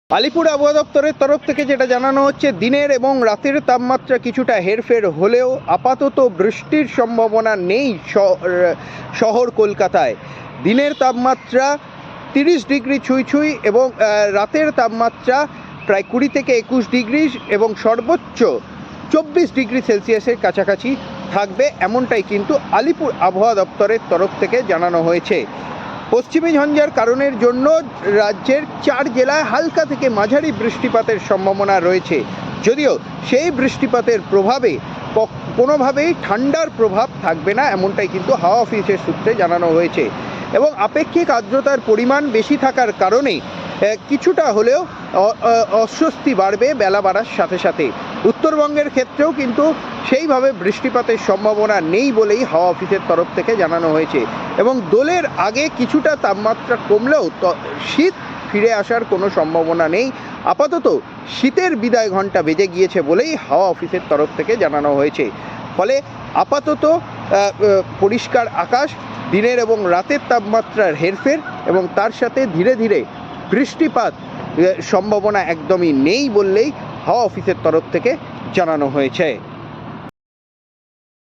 আলিপুর আবহাওয়া দপ্তরের তরফ থেকে যেটা জানানো হচ্ছে, দিনের এবং রাতের তাপমাত্রা কিছুটা হেরফের হলেও আপাতত বৃষ্টির সম্ভাবনা নেই শহর কলকাতায়। দিনের তাপমাত্রা 30 ডিগ্রি ছুঁই ছুঁই এবং রাতের তাপমাত্রা প্রায় 20 থেকে 21 ডিগ্রি এবং সর্বোচ্চ 24 ডিগ্রি সেলসিয়াসের কাছাকাছি থাকবে, এমনটাই কিন্তু আলিপুর আবহাওয়া দপ্তরের তরফ থেকে জানানো হয়েছে। পশ্চিমী ঝঞ্ঝার কারণের জন্য রাজ্যের 4 জেলায় হালকা থেকে মাঝারি বৃষ্টিপাতের সম্ভাবনা রয়েছে, যদিও সেই বৃষ্টিপাতের প্রভাবে কোনোভাবেই ঠান্ডার প্রভাব থাকবে না, এমনটাই কিন্তু হাওয়া অফিসের সূত্রে জানানো হয়েছে। এবং আপেক্ষিক আর্দ্রতার পরিমাণ বেশি থাকার কারণে কিছুটা হলেও অস্বস্তি বাড়বে বেলা বাড়ার সাথে সাথে। উত্তরবঙ্গের ক্ষেত্রেও কিন্তু সেইভাবে বৃষ্টিপাতের সম্ভাবনা নেই বলেই হাওয়া অফিসের তরফ থেকে জানানো হয়েছে। এবং দোলের আগে কিছুটা তাপমাত্রা কমলেও শীত ফিরে আসার কোনো সম্ভাবনা নেই। আপাতত শীতের বিদায় ঘণ্টা বেজে গিয়েছে বলেই হাওয়া অফিসের তরফ থেকে জানানো হয়েছে। ফলে আপাতত পরিষ্কার আকাশ, দিনের এবং রাতের তাপমাত্রার হেরফের এবং তার সাথে ধীরে ধীরে বৃষ্টিপাত সম্ভাবনা একদমই নেই বললেই হাওয়া অফিসের তরফ থেকে জানানো হয়েছে।